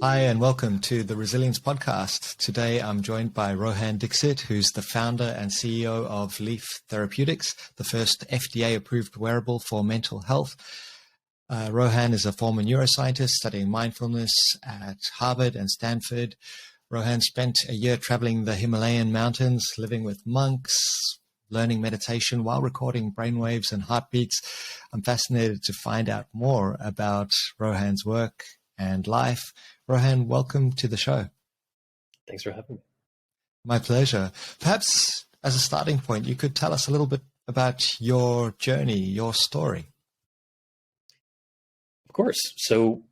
Hi, and welcome to the Resilience Podcast. Today, I'm joined by Rohan Dixit, who's the founder and CEO of Lief Therapeutics, the first FDA-approved wearable for mental health. Rohan is a former neuroscientist studying mindfulness at Harvard and Stanford. Rohan spent a year traveling the Himalayan mountains, living with monks, learning meditation while recording brainwaves and heartbeats. I'm fascinated to find out more about Rohan's work and life. Rohan, welcome to the show. Thanks for having me. My pleasure. Perhaps as a starting point, you could tell us a little bit about your journey, your story. Of course. So,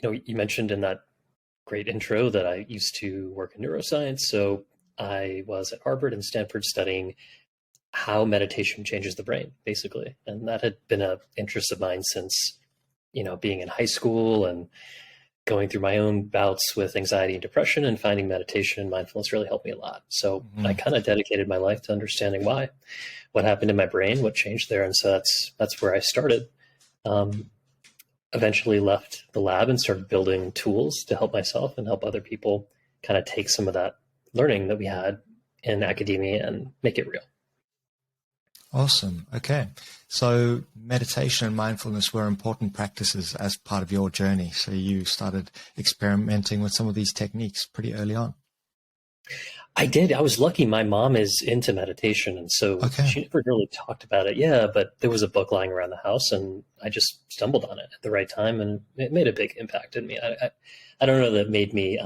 you mentioned in that great intro that I used to work in neuroscience. So I was at Harvard and Stanford studying how meditation changes the brain, basically. And that had been an interest of mine since, being in high school and going through my own bouts with anxiety and depression, and finding meditation and mindfulness really helped me a lot. So I kind of dedicated my life to understanding why, what happened in my brain, what changed there. And so that's where I started. Eventually left the lab and started building tools to help myself and help other people kind of take some of that learning that we had in academia and make it real. Awesome. Okay. So meditation and mindfulness were important practices as part of your journey. So you started experimenting with some of these techniques pretty early on. I did. I was lucky. My mom is into meditation, and so she never really talked about it. Yeah, but there was a book lying around the house, and I just stumbled on it at the right time, and it made a big impact in me. I don't know that it made me,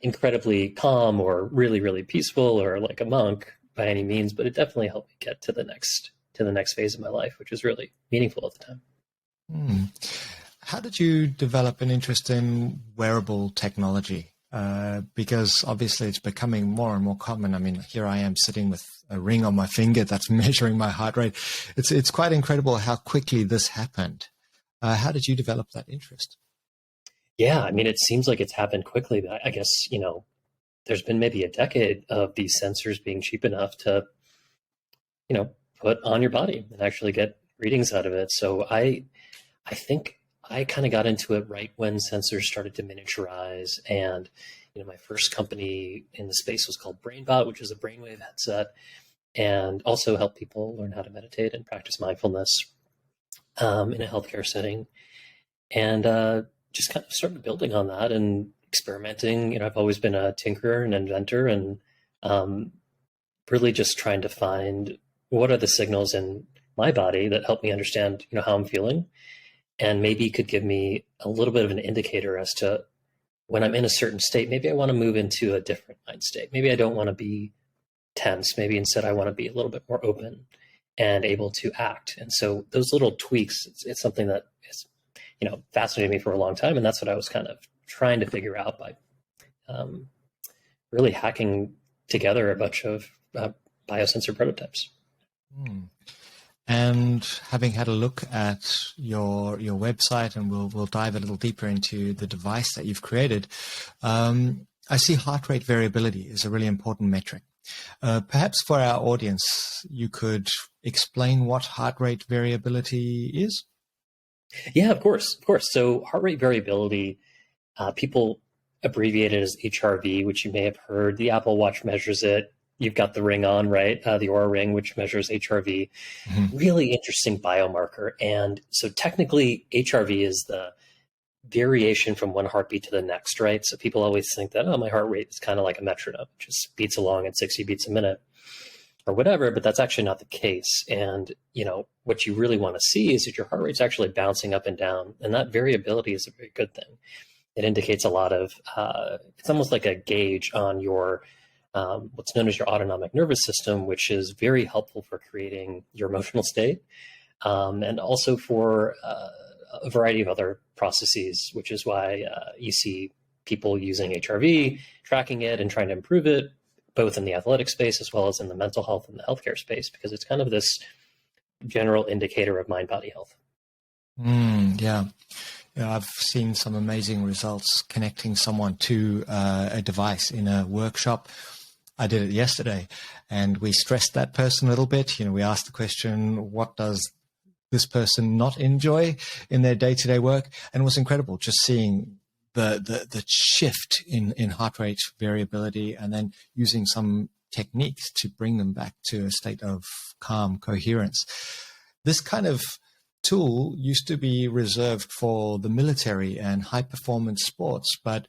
incredibly calm or really, really peaceful or like a monk by any means, but it definitely helped me get to the next phase of my life, which was really meaningful at the time. How did you develop an interest in wearable technology? Because obviously it's becoming more and more common. I mean, here I am sitting with a ring on my finger that's measuring my heart rate. It's quite incredible how quickly this happened. How did you develop that interest? Yeah, I mean, it seems like it's happened quickly, but I guess, there's been maybe a decade of these sensors being cheap enough to, put on your body and actually get readings out of it. So I think I kind of got into it right when sensors started to miniaturize. And, my first company in the space was called BrainBot, which is a brainwave headset, and also helped people learn how to meditate and practice mindfulness in a healthcare setting. And just kind of started building on that and experimenting. I've always been a tinkerer and inventor, and really just trying to find what are the signals in my body that help me understand, how I'm feeling, and maybe could give me a little bit of an indicator as to when I'm in a certain state. Maybe I want to move into a different mind state. Maybe I don't want to be tense. Maybe instead I want to be a little bit more open and able to act. And so those little tweaks, it's something that is, fascinated me for a long time. And that's what I was kind of trying to figure out by really hacking together a bunch of biosensor prototypes. And having had a look at your website, and we'll dive a little deeper into the device that you've created, I see heart rate variability is a really important metric. Perhaps for our audience, you could explain what heart rate variability is? Yeah, of course. So heart rate variability, people abbreviate it as HRV, which you may have heard. The Apple Watch measures it. You've got the ring on, right? The Oura Ring, which measures HRV. Really interesting biomarker. And so technically, HRV is the variation from one heartbeat to the next, right? So people always think that, my heart rate is kind of like a metronome, it just beats along at 60 beats a minute or whatever, but that's actually not the case. And, what you really want to see is that your heart rate's actually bouncing up and down, and that variability is a very good thing. It indicates a lot of, it's almost like a gauge on your what's known as your autonomic nervous system, which is very helpful for creating your emotional state, and also for a variety of other processes, which is why you see people using HRV, tracking it and trying to improve it, both in the athletic space as well as in the mental health and the healthcare space, because it's kind of this general indicator of mind-body health. Yeah, I've seen some amazing results connecting someone to a device in a workshop. I did it yesterday, and we stressed that person a little bit. We asked the question, what does this person not enjoy in their day-to-day work. And it was incredible just seeing the shift in heart rate variability, and then using some techniques to bring them back to a state of calm coherence. This kind of tool used to be reserved for the military and high performance sports, but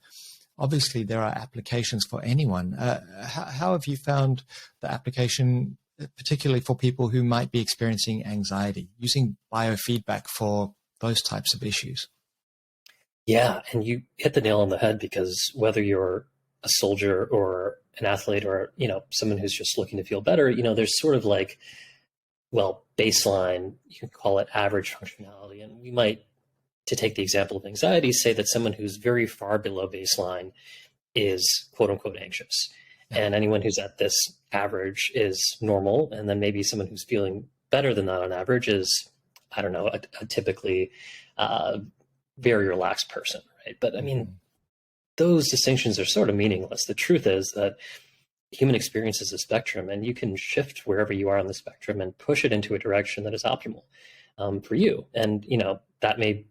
obviously there are applications for anyone. How have you found the application, particularly for people who might be experiencing anxiety, using biofeedback for those types of issues? Yeah, and you hit the nail on the head, because whether you're a soldier or an athlete or, someone who's just looking to feel better, there's sort of like, well, baseline, you can call it average functionality. And we might, to take the example of anxiety, say that someone who's very far below baseline is quote unquote anxious. Yeah. And anyone who's at this average is normal. And then maybe someone who's feeling better than that on average is, I don't know, a typically very relaxed person, right? But I mean, those distinctions are sort of meaningless. The truth is that human experience is a spectrum, and you can shift wherever you are on the spectrum and push it into a direction that is optimal for you. And, that may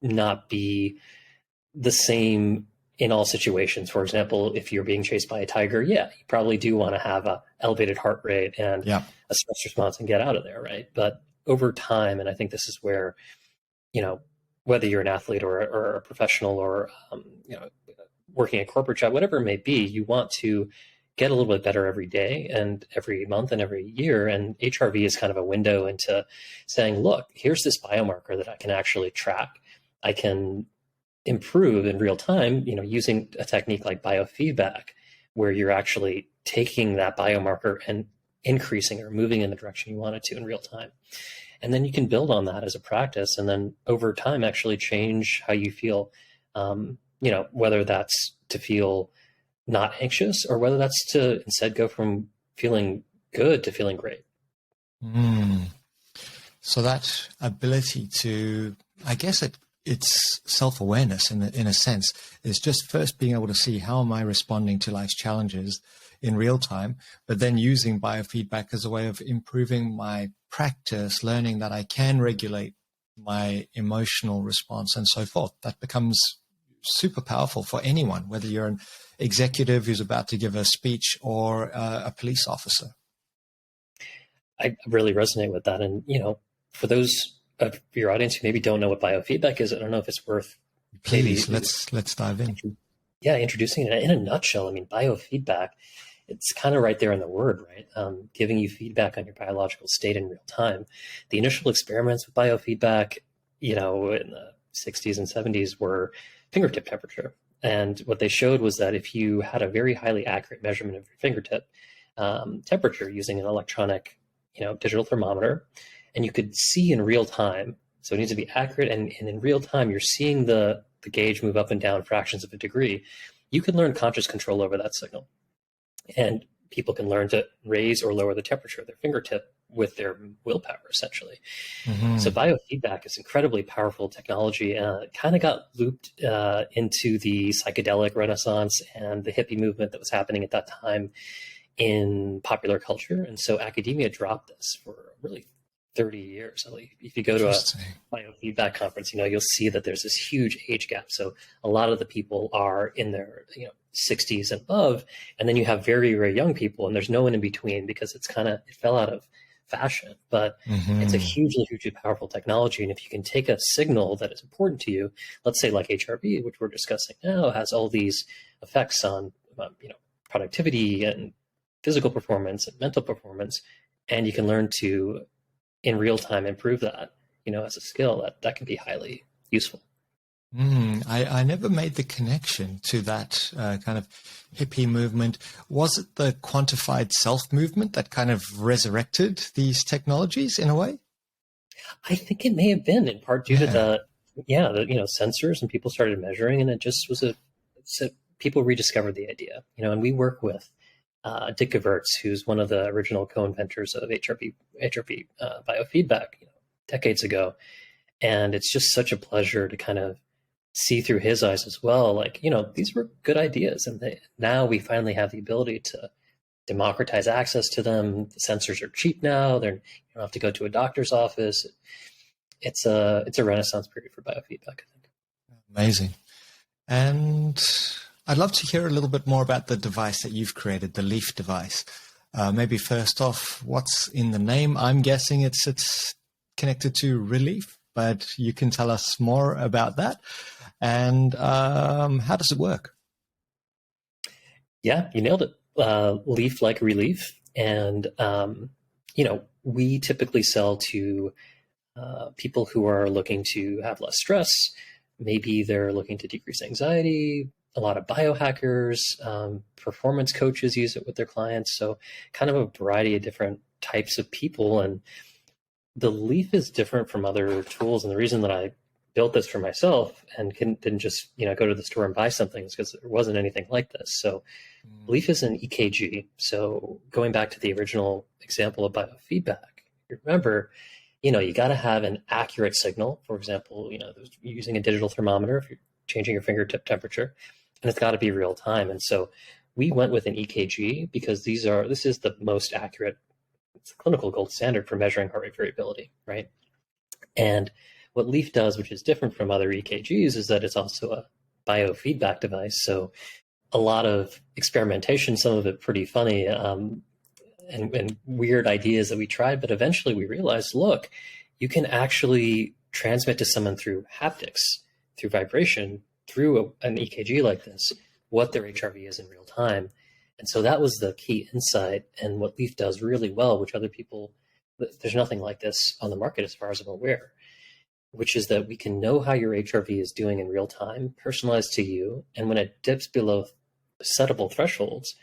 not be the same in all situations. For example, if you're being chased by a tiger, you probably do want to have a elevated heart rate and a stress response and get out of there, right? But over time, and I think this is where, whether you're an athlete or a professional or, working a corporate job, whatever it may be, you want to get a little bit better every day and every month and every year. And HRV is kind of a window into saying, look, here's this biomarker that I can actually track. I can improve in real time, using a technique like biofeedback, where you're actually taking that biomarker and increasing or moving in the direction you want it to in real time. And then you can build on that as a practice, and then over time actually change how you feel, whether that's to feel not anxious or whether that's to instead go from feeling good to feeling great. So that ability to, I guess it's self-awareness in a sense, is just first being able to see how am I responding to life's challenges in real time, but then using biofeedback as a way of improving my practice, learning that I can regulate my emotional response and so forth. That becomes super powerful for anyone, whether you're an executive who's about to give a speech or a police officer. I really resonate with that. And, for those of your audience who maybe don't know what biofeedback is, I don't know if it's worth Please, let's dive in. Introducing it in a nutshell. I mean, biofeedback, it's kind of right there in the word, right? Giving you feedback on your biological state in real time. The initial experiments with biofeedback, in the 60s and 70s were fingertip temperature. And what they showed was that if you had a very highly accurate measurement of your fingertip temperature using an electronic, digital thermometer, and you could see in real time, so it needs to be accurate, and in real time, you're seeing the gauge move up and down fractions of a degree, you can learn conscious control over that signal. And people can learn to raise or lower the temperature of their fingertip with their willpower, essentially. So biofeedback is incredibly powerful technology. It kind of got looped into the psychedelic renaissance and the hippie movement that was happening at that time in popular culture. And so academia dropped this for really 30 years. If you go to a biofeedback conference, you'll see that there's this huge age gap. So a lot of the people are in their 60s and above, and then you have very, very young people, and there's no one in between, because it fell out of fashion. But it's a hugely powerful technology. And if you can take a signal that is important to you, let's say like HRV, which we're discussing now, has all these effects on productivity and physical performance and mental performance, and you can learn to in real time improve that, as a skill, that can be highly useful. I never made the connection to that kind of hippie movement. Was it the quantified self movement that kind of resurrected these technologies in a way? I think it may have been in part due to the sensors, and people started measuring, and it just was people rediscovered the idea, and we work with Dick Gevertz, who's one of the original co-inventors of HRV biofeedback decades ago. And it's just such a pleasure to kind of see through his eyes as well. Like, these were good ideas. And now we finally have the ability to democratize access to them. The sensors are cheap now. You don't have to go to a doctor's office. it's a renaissance period for biofeedback, I think. Amazing. And I'd love to hear a little bit more about the device that you've created, the Lief device. Maybe first off, what's in the name? I'm guessing it's connected to relief, but you can tell us more about that. And how does it work? Yeah, you nailed it. Lief like relief. And, we typically sell to people who are looking to have less stress. Maybe they're looking to decrease anxiety. A lot of biohackers, performance coaches use it with their clients. So kind of a variety of different types of people. And the Lief is different from other tools. And the reason that I built this for myself and didn't just go to the store and buy something is because there wasn't anything like this. So Lief is an EKG. So going back to the original example of biofeedback, you remember, you got to have an accurate signal. For example, you're using a digital thermometer if you're changing your fingertip temperature, and it's got to be real time. And so we went with an EKG because this is the most accurate. It's a clinical gold standard for measuring heart rate variability, right? And what Lief does, which is different from other EKGs, is that it's also a biofeedback device. So a lot of experimentation, some of it pretty funny, and weird ideas that we tried, but eventually we realized, look, you can actually transmit to someone through haptics, through vibration, through an EKG like this, what their HRV is in real time. And so that was the key insight. And what Lief does really well, which other people, there's nothing like this on the market as far as I'm aware, which is that we can know how your HRV is doing in real time, personalized to you. And when it dips below settable thresholds,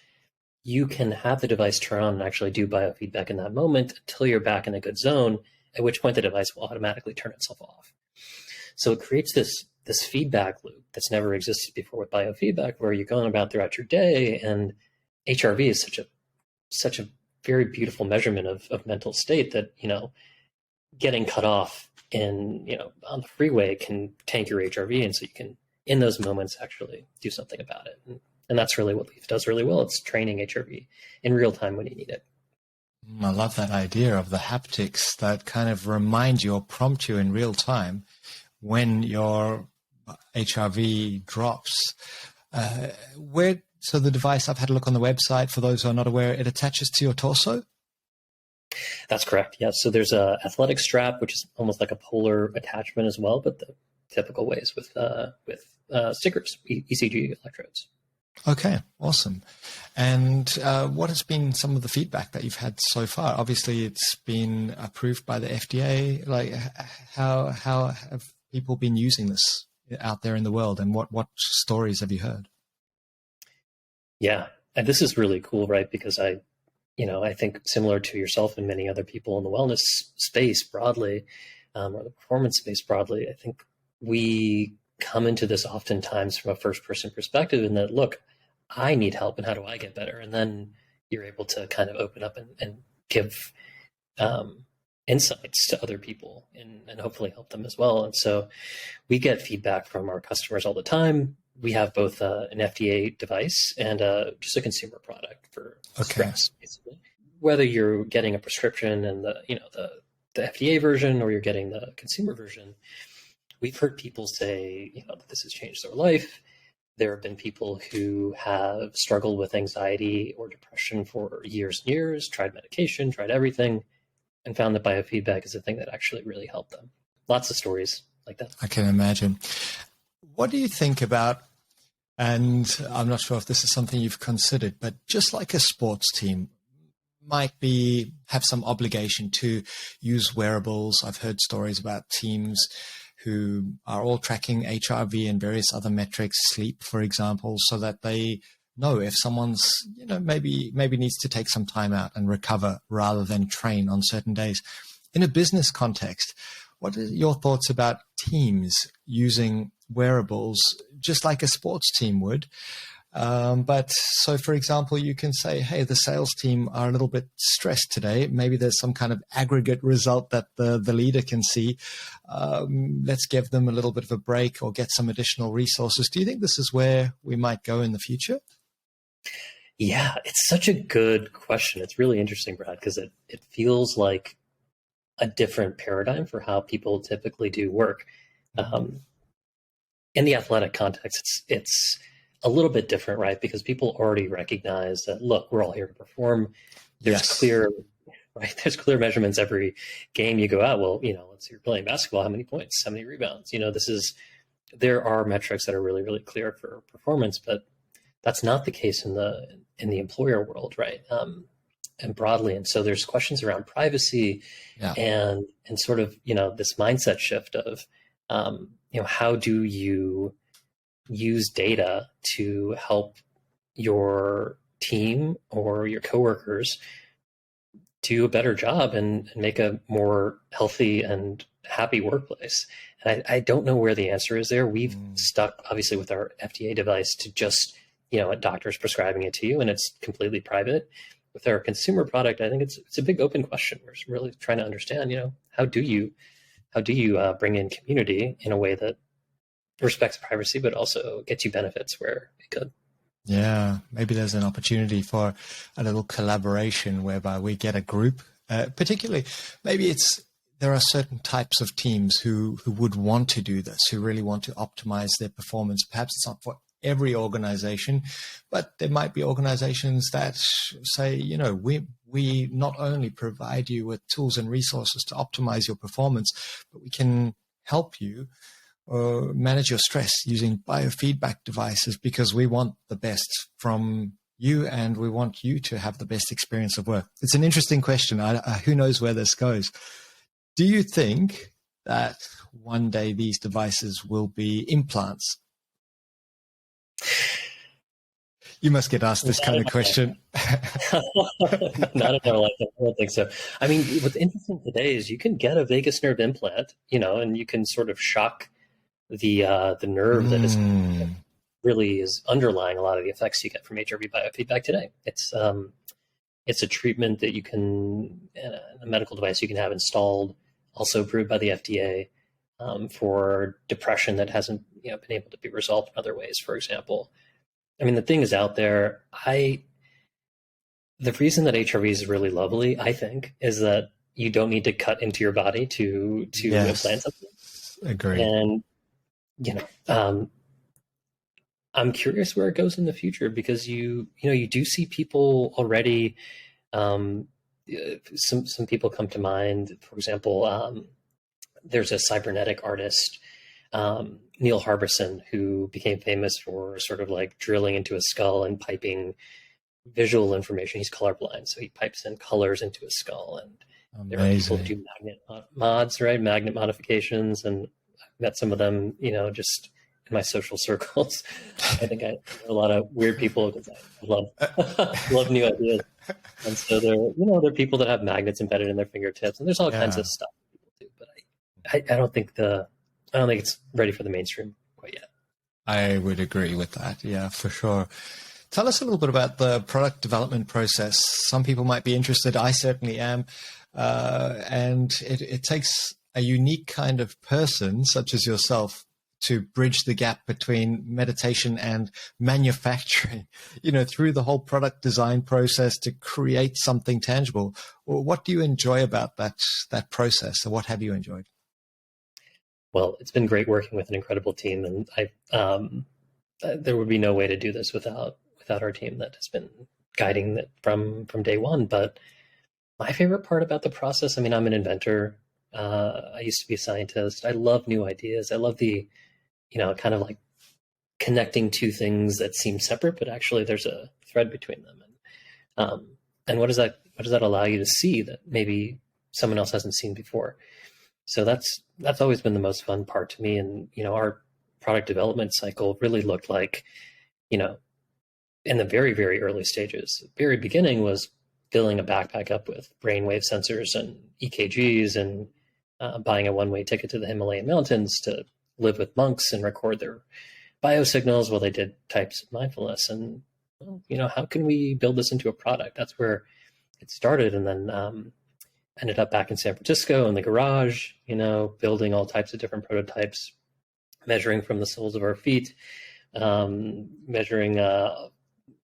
you can have the device turn on and actually do biofeedback in that moment until you're back in a good zone, at which point the device will automatically turn itself off. So it creates this feedback loop that's never existed before with biofeedback, where you're going about throughout your day, and HRV is such a very beautiful measurement of mental state that, getting cut off on the freeway can tank your HRV. And so you can, in those moments, actually do something about it. And that's really what Lief does really well. It's training HRV in real time when you need it. I love that idea of the haptics that kind of remind you or prompt you in real time when your HRV drops. So the device, I've had a look on the website. For those who are not aware, it attaches to your torso? That's correct. Yeah. So there's a athletic strap, which is almost like a polar attachment as well, but the typical ways with stickers, ECG electrodes. Okay, awesome. And what has been some of the feedback that you've had so far? Obviously, it's been approved by the FDA. Like, how have people been using this out there in the world, and what stories have you heard? Yeah, and this is really cool, right? Because I think similar to yourself and many other people in the wellness space broadly, or the performance space broadly, I think we come into this oftentimes from a first-person perspective, in that, look, I need help, and how do I get better? And then you're able to kind of open up and give insights to other people and hopefully help them as well. And so we get feedback from our customers all the time. We have both an FDA device and just a consumer product for stress, basically. Whether you're getting a prescription and the FDA version, or you're getting the consumer version, we've heard people say, that this has changed their life. There have been people who have struggled with anxiety or depression for years and years, tried medication, tried everything, and found that biofeedback is a thing that actually really helped them. Lots of stories like that. I can imagine. What do you think about, and I'm not sure if this is something you've considered, but just like a sports team might have some obligation to use wearables. I've heard stories about teams who are all tracking HRV and various other metrics, sleep, for example, so that they know if someone's, maybe needs to take some time out and recover rather than train on certain days. In a business context, what are your thoughts about teams using wearables just like a sports team would? But so, for example, you can say, hey, the sales team are a little bit stressed today. Maybe there's some kind of aggregate result that the leader can see. Let's give them a little bit of a break or get some additional resources. Do you think this is where we might go in the future? Yeah, it's such a good question. It's really interesting, Brad, because it feels like a different paradigm for how people typically do work. Um, in the athletic context, it's a little bit different, right? Because people already recognize that, look, we're all here to perform. There's Yes. clear, right? There's clear measurements every game you go out. Well, let's say you're playing basketball, how many points, how many rebounds? There are metrics that are really, really clear for performance, but that's not the case in the employer world, right? And broadly. And so there's questions around privacy Yeah. and sort of, this mindset shift of, how do you use data to help your team or your coworkers do a better job and make a more healthy and happy workplace? And I don't know where the answer is there. We've stuck, obviously, with our FDA device to just, a doctor's prescribing it to you, and it's completely private. With our consumer product, I think it's a big open question. We're really trying to understand, how do you bring in community in a way that respects privacy, but also gets you benefits where it could. Yeah, maybe there's an opportunity for a little collaboration whereby we get a group, particularly maybe there are certain types of teams who would want to do this, who really want to optimize their performance. Perhaps it's not for every organization, but there might be organizations that say, we not only provide you with tools and resources to optimize your performance, but we can help you manage your stress using biofeedback devices, because we want the best from you and we want you to have the best experience of work. It's an interesting question. Who knows where this goes? Do you think that one day these devices will be implants? You must get asked this kind of question. Not in our life. I don't think so. I mean, what's interesting today is you can get a vagus nerve implant, and you can sort of shock the nerve that is really is underlying a lot of the effects you get from HRV biofeedback today. It's a treatment that you can, a medical device you can have installed, also approved by the FDA for depression that hasn't been able to be resolved in other ways, for example. I mean, the thing is out there. The reason that HRV is really lovely, I think, is that you don't need to cut into your body to implant something. Agree. And I'm curious where it goes in the future, because you do see people already. Some people come to mind. For example, there's a cybernetic artist, Neil Harbison, who became famous for sort of like drilling into a skull and piping visual information. He's colorblind, so he pipes in colors into a skull. And there are people who do magnet mods, right? Magnet modifications, and I've met some of them, just in my social circles. I think I know a lot of weird people because I love new ideas. And so there are people that have magnets embedded in their fingertips, and there's all kinds of stuff people do. But I don't think it's ready for the mainstream quite yet. I would agree with that. Yeah, for sure. Tell us a little bit about the product development process. Some people might be interested. I certainly am. And it takes a unique kind of person, such as yourself, to bridge the gap between meditation and manufacturing, through the whole product design process to create something tangible. Well, what do you enjoy about that process, or what have you enjoyed? Well, it's been great working with an incredible team, and there would be no way to do this without our team that has been guiding it from day one. But my favorite part about the process, I mean, I'm an inventor. I used to be a scientist. I love new ideas. I love the, kind of like connecting two things that seem separate, but actually there's a thread between them. And what does that allow you to see that maybe someone else hasn't seen before? So that's always been the most fun part to me. And, our product development cycle really looked like, in the very, very early stages. The very beginning was filling a backpack up with brainwave sensors and EKGs and buying a one-way ticket to the Himalayan mountains to live with monks and record their biosignals while they did types of mindfulness. And, how can we build this into a product? That's where it started. And then ended up back in San Francisco in the garage, building all types of different prototypes, measuring from the soles of our feet, measuring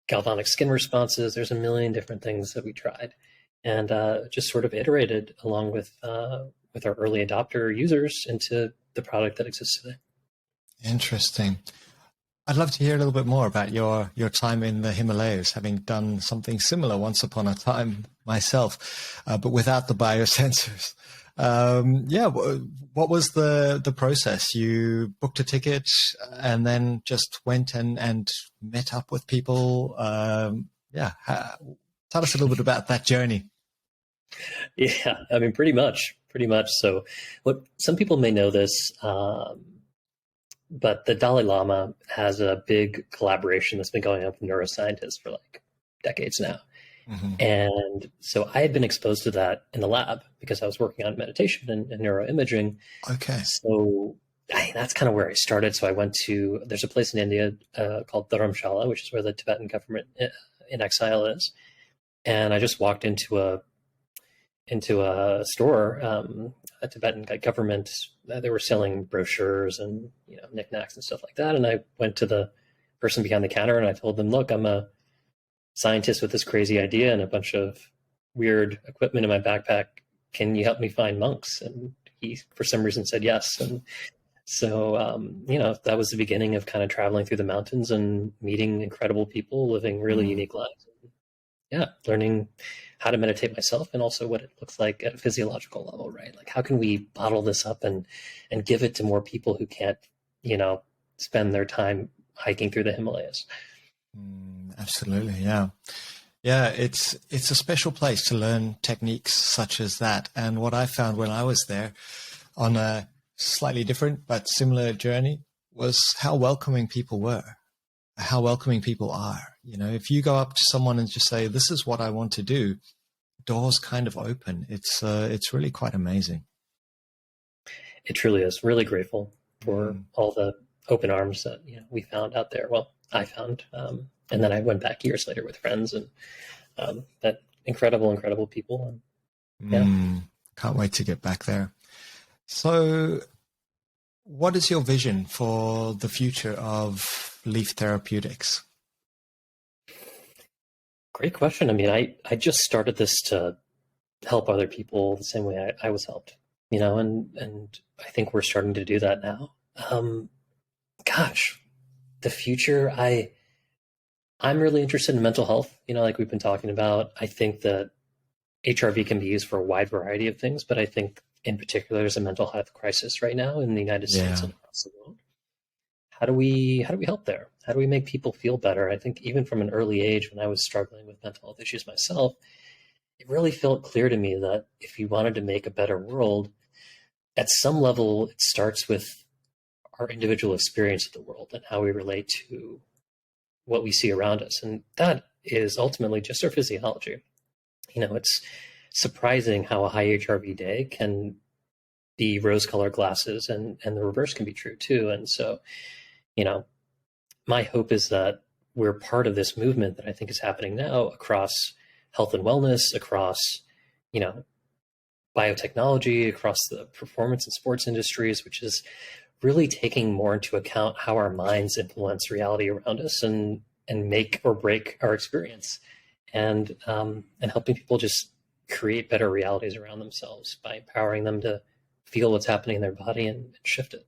galvanic skin responses. There's a million different things that we tried. and just sort of iterated along with our early adopter users into the product that exists today. Interesting. I'd love to hear a little bit more about your time in the Himalayas, having done something similar once upon a time myself, but without the biosensors. What was the process? You booked a ticket and then just went and met up with people. Tell us a little bit about that journey. Yeah, I mean, pretty much. So, what some people may know this, but the Dalai Lama has a big collaboration that's been going on with neuroscientists for like decades now. Mm-hmm. And so I had been exposed to that in the lab because I was working on meditation and neuroimaging. Okay. So that's kind of where I started. So I went to, there's a place in India called Dharamshala, which is where the Tibetan government in exile is. And I just walked into a store, a Tibetan government. They were selling brochures and knickknacks and stuff like that. And I went to the person behind the counter and I told them, "Look, I'm a scientist with this crazy idea and a bunch of weird equipment in my backpack. Can you help me find monks?" And he, for some reason, said yes. And so, that was the beginning of kind of traveling through the mountains and meeting incredible people, living really unique lives. Learning how to meditate myself and also what it looks like at a physiological level, right? Like, how can we bottle this up and give it to more people who can't, spend their time hiking through the Himalayas? Absolutely. Yeah. Yeah. It's a special place to learn techniques such as that. And what I found when I was there on a slightly different but similar journey was how welcoming people were, how welcoming people are. If you go up to someone and just say, "This is what I want to do," doors kind of open. It's really quite amazing. It truly is. Really grateful for all the open arms that we found out there. Well, I found, and then I went back years later with friends and that incredible people. And, Can't wait to get back there. So, what is your vision for the future of Lief Therapeutics? Great question. I mean, I just started this to help other people the same way I was helped, and I think we're starting to do that now. The future, I'm really interested in mental health, like we've been talking about. I think that HRV can be used for a wide variety of things, but I think in particular there's a mental health crisis right now in the United States and across the world. How do we help there? How do we make people feel better? I think even from an early age, when I was struggling with mental health issues myself, it really felt clear to me that if you wanted to make a better world, at some level, it starts with our individual experience of the world and how we relate to what we see around us. And that is ultimately just our physiology. It's surprising how a high HRV day can be rose-colored glasses, and the reverse can be true too. And so, my hope is that we're part of this movement that I think is happening now across health and wellness, across, biotechnology, across the performance and sports industries, which is really taking more into account how our minds influence reality around us and make or break our experience, and helping people just create better realities around themselves by empowering them to feel what's happening in their body and shift it.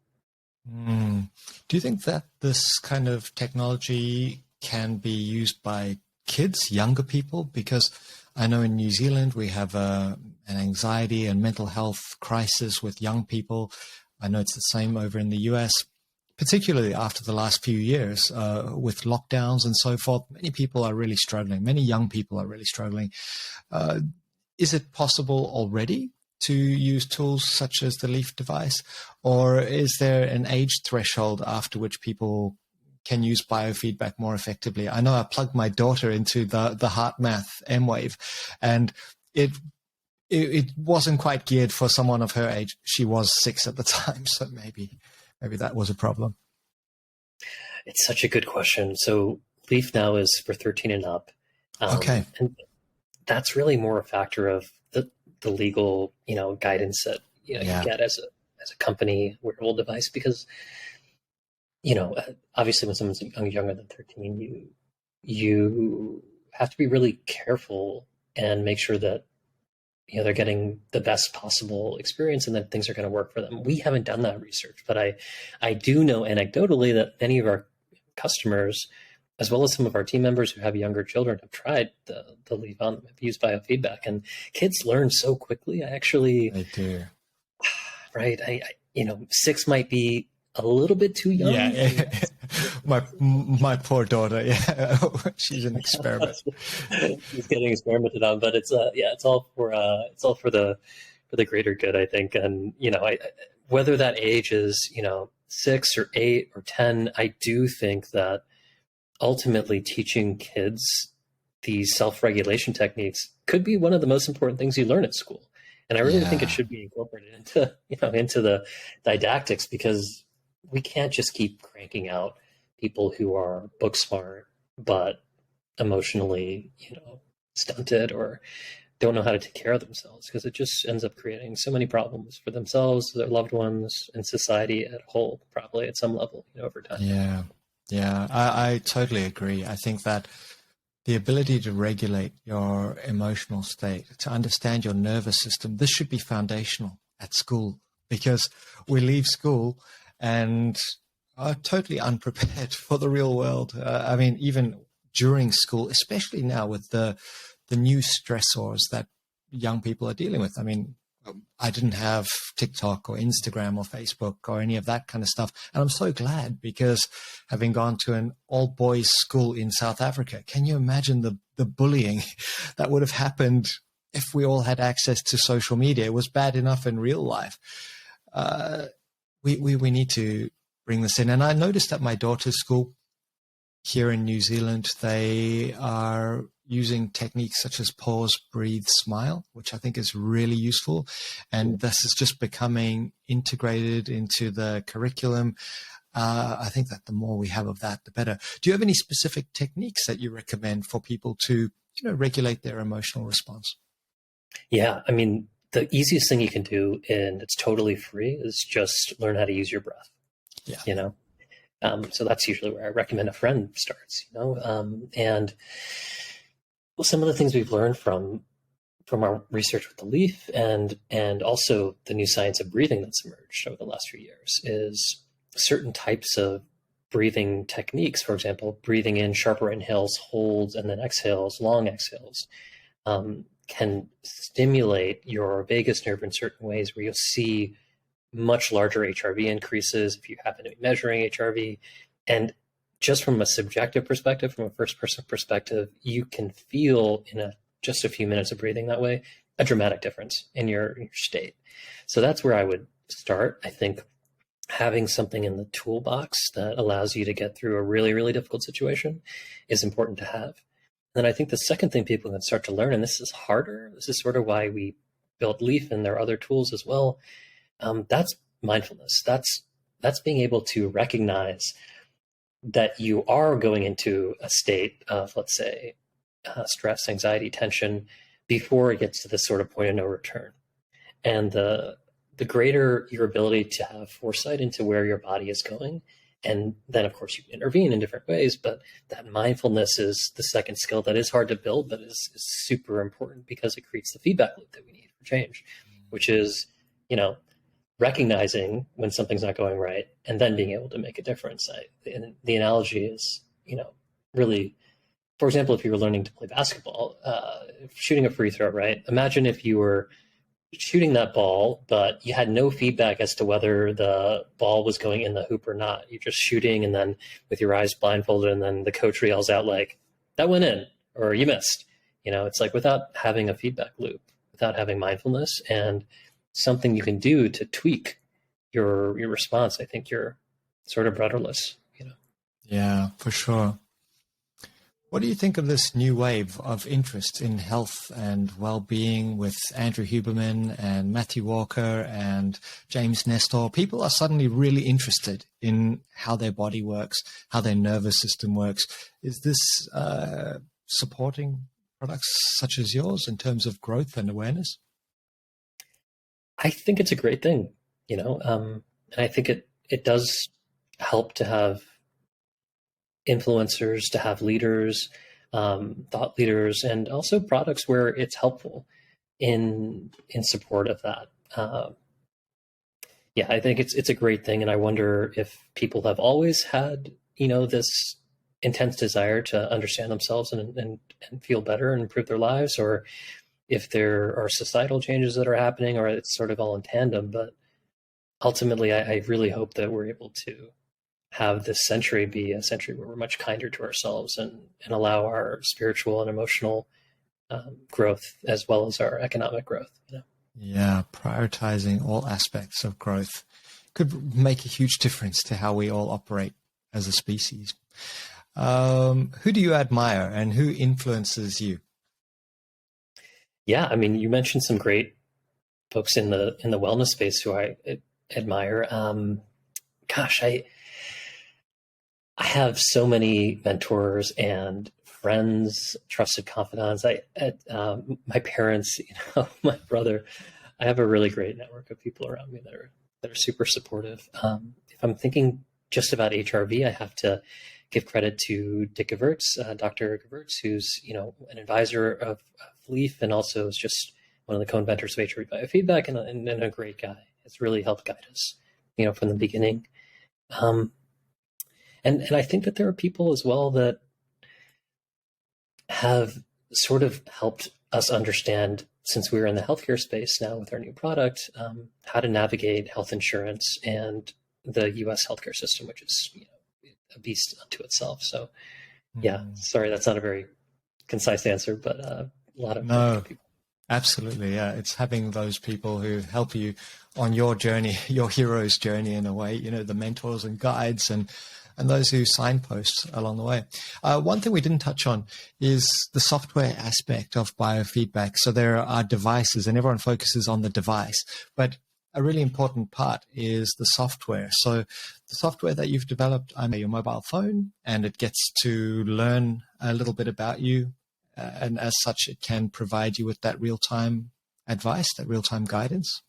Do you think that this kind of technology can be used by kids, younger people? Because I know in New Zealand we have an anxiety and mental health crisis with young people. I know it's the same over in the US, particularly after the last few years with lockdowns and so forth. Many people are really struggling. Many young people are really struggling. Is it possible already to use tools such as the Lief device, or is there an age threshold after which people can use biofeedback more effectively? I know I plugged my daughter into the HeartMath M-Wave, and it wasn't quite geared for someone of her age. She was 6 at the time, so maybe that was a problem. It's such a good question. So Lief now is for 13 and up. Okay. And that's really more a factor of the legal, guidance that you get as a company wearable device, because obviously when someone's younger than 13, you have to be really careful and make sure that they're getting the best possible experience and that things are going to work for them. We haven't done that research, but I do know anecdotally that many of our customers, as well as some of our team members who have younger children, have tried the Lief on them, have used biofeedback, and kids learn so quickly. They do. Right. 6 might be a little bit too young. Yeah. my poor daughter. Yeah. She's an experiment. She's getting experimented on, but it's all for the greater good, I think. And, whether that age is, 6 or 8 or 10, I do think that ultimately teaching kids these self-regulation techniques could be one of the most important things you learn at school. And I really think it should be incorporated into the didactics, because we can't just keep cranking out people who are book smart, but emotionally, stunted or don't know how to take care of themselves, because it just ends up creating so many problems for themselves, their loved ones, and society as a whole, probably at some level, over time. Yeah. I totally agree. I think that the ability to regulate your emotional state, to understand your nervous system, this should be foundational at school, because we leave school and are totally unprepared for the real world. Even during school, especially now with the new stressors that young people are dealing with. I didn't have TikTok or Instagram or Facebook or any of that kind of stuff. And I'm so glad, because having gone to an all-boys school in South Africa, can you imagine the bullying that would have happened if we all had access to social media? It was bad enough in real life. We need to bring this in. And I noticed at my daughter's school here in New Zealand, they are using techniques such as pause, breathe, smile, which I think is really useful. And this is just becoming integrated into the curriculum. I think that the more we have of that, the better. Do you have any specific techniques that you recommend for people to, regulate their emotional response? Yeah. The easiest thing you can do, and it's totally free, is just learn how to use your breath. Yeah. So that's usually where I recommend a friend starts, and some of the things we've learned from our research with the Lief and also the new science of breathing that's emerged over the last few years is certain types of breathing techniques. For example, breathing in sharper inhales, holds, and then exhales, long exhales, can stimulate your vagus nerve in certain ways where you'll see much larger HRV increases if you happen to be measuring HRV. And just from a subjective perspective, from a first person perspective, you can feel in just a few minutes of breathing that way, a dramatic difference in your state. So that's where I would start. I think having something in the toolbox that allows you to get through a really, really difficult situation is important to have. And then I think the second thing people can start to learn, and this is harder, this is sort of why we built Lief, and there are other tools as well, that's mindfulness. That's being able to recognize that you are going into a state of, let's say, stress, anxiety, tension before it gets to this sort of point of no return. And the greater your ability to have foresight into where your body is going, and then of course you can intervene in different ways, but that mindfulness is the second skill that is hard to build, but is super important, because it creates the feedback loop that we need for change, which is, recognizing when something's not going right and then being able to make a difference. And the analogy is, really, for example, if you were learning to play basketball, shooting a free throw, right? Imagine if you were shooting that ball, but you had no feedback as to whether the ball was going in the hoop or not. You're just shooting, and then with your eyes blindfolded, and then the coach yells out like, that went in, or you missed. It's like, without having a feedback loop, without having mindfulness and something you can do to tweak your response, I think you're sort of rudderless. Yeah, for sure. What do you think of this new wave of interest in health and well-being with Andrew Huberman and Matthew Walker and James Nestor? People are suddenly really interested in how their body works, how their nervous system works. Is this supporting products such as yours in terms of growth and awareness? I think it's a great thing, and I think it does help to have influencers, to have leaders, thought leaders, and also products where it's helpful. in support of that. Yeah, I think it's a great thing, and I wonder if people have always had, this intense desire to understand themselves and feel better and improve their lives, or if there are societal changes that are happening, or it's sort of all in tandem. But ultimately, I really hope that we're able to have this century be a century where we're much kinder to ourselves and allow our spiritual and emotional growth as well as our economic growth. Yeah, prioritizing all aspects of growth could make a huge difference to how we all operate as a species. Who do you admire and who influences you? Yeah, I mean, you mentioned some great folks in the wellness space who I admire. Gosh, I have so many mentors and friends, trusted confidants. My parents, my brother. I have a really great network of people around me that are super supportive. If I'm thinking just about HRV, I have to give credit to Dick Gevirtz, Dr. Gevirtz, who's an advisor of Lief and also is just one of the co-inventors of HRV Biofeedback and a great guy. It's really helped guide us, from the beginning. And I think that there are people as well that have sort of helped us understand, since we're in the healthcare space now with our new product, how to navigate health insurance and the U.S. healthcare system, which is a beast unto itself. So, yeah, sorry, that's not a very concise answer, but a lot of people. Absolutely, yeah. It's having those people who help you on your journey, your hero's journey in a way, the mentors and guides and those who signpost along the way. One thing we didn't touch on is the software aspect of biofeedback. So there are devices and everyone focuses on the device, but a really important part is the software. So the software that you've developed on your mobile phone, and it gets to learn a little bit about you. And as such, it can provide you with that real-time advice, that real-time guidance.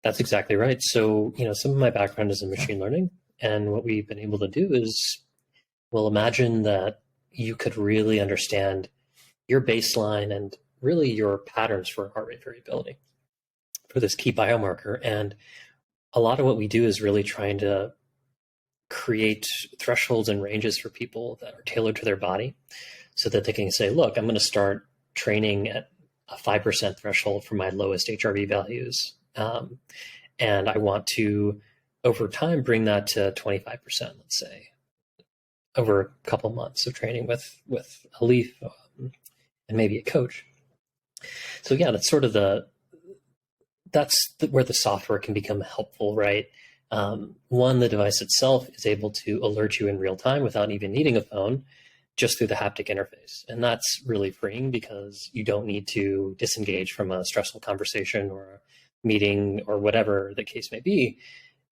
That's exactly right. So, some of my background is in machine learning. And what we've been able to do is, well, imagine that you could really understand your baseline and really your patterns for heart rate variability for this key biomarker. And a lot of what we do is really trying to create thresholds and ranges for people that are tailored to their body so that they can say, look, I'm going to start training at a 5% threshold for my lowest HRV values. And I want to, over time, bring that to 25%, let's say, over a couple months of training with a Lief and maybe a coach. So yeah, that's sort of where the software can become helpful, right? One, the device itself is able to alert you in real time without even needing a phone, just through the haptic interface. And that's really freeing because you don't need to disengage from a stressful conversation or a meeting or whatever the case may be,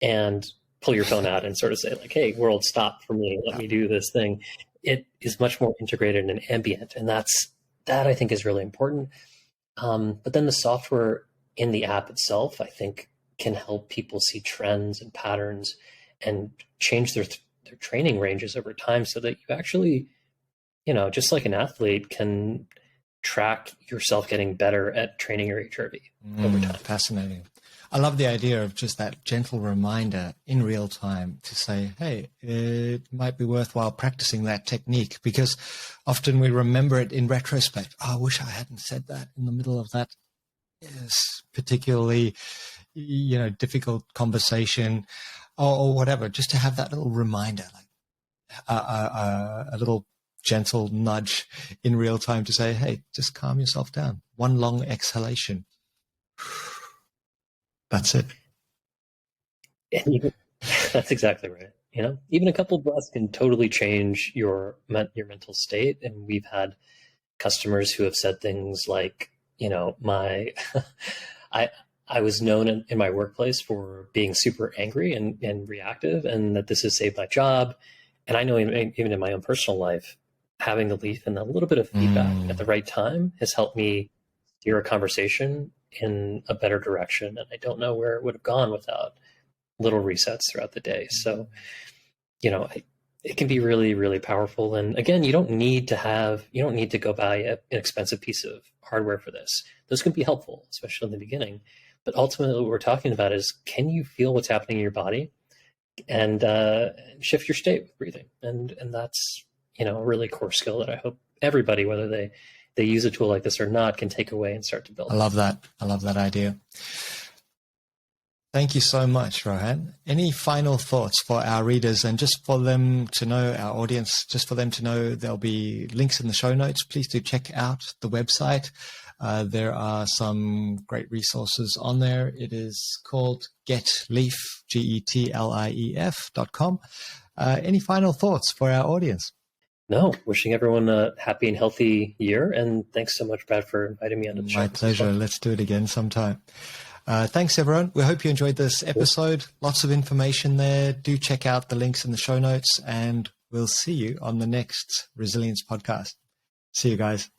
and pull your phone out and sort of say like, hey, world, stop for me. Let me do this thing. It is much more integrated and ambient. And that I think is really important. But then the software in the app itself, I think, can help people see trends and patterns and change their training ranges over time so that you actually, just like an athlete, can track yourself getting better at training your HRV over time. Fascinating. I love the idea of just that gentle reminder in real time to say, hey, it might be worthwhile practicing that technique, because often we remember it in retrospect. Oh, I wish I hadn't said that in the middle of that particularly, difficult conversation or whatever, just to have that little reminder, like a little gentle nudge in real time to say, hey, just calm yourself down. One long exhalation. That's it. That's exactly right. Even a couple of breaths can totally change your mental state. And we've had customers who have said things like, I was known in my workplace for being super angry and reactive, and that this has saved my job. And I know even in my own personal life, having the Lief and a little bit of feedback at the right time has helped me steer a conversation in a better direction. And I don't know where it would have gone without little resets throughout the day. So, it can be really, really powerful. And again, you don't need to go buy an expensive piece of hardware for this. Those can be helpful, especially in the beginning. But ultimately, what we're talking about is, can you feel what's happening in your body and shift your state with breathing? And that's, a really core skill that I hope everybody, whether they use a tool like this or not, can take away and start to build. I love that. I love that idea. Thank you so much, Rohan. Any final thoughts for our readers, and just for them to know, our audience, just for them to know, there'll be links in the show notes. Please do check out the website. There are some great resources on there. It is called GetLief, GETLIEF.com. Any final thoughts for our audience? No, wishing everyone a happy and healthy year. And thanks so much, Brad, for inviting me on the show. My pleasure. Let's do it again sometime. Thanks, everyone. We hope you enjoyed this episode. Lots of information there. Do check out the links in the show notes, and we'll see you on the next Resilience podcast. See you guys.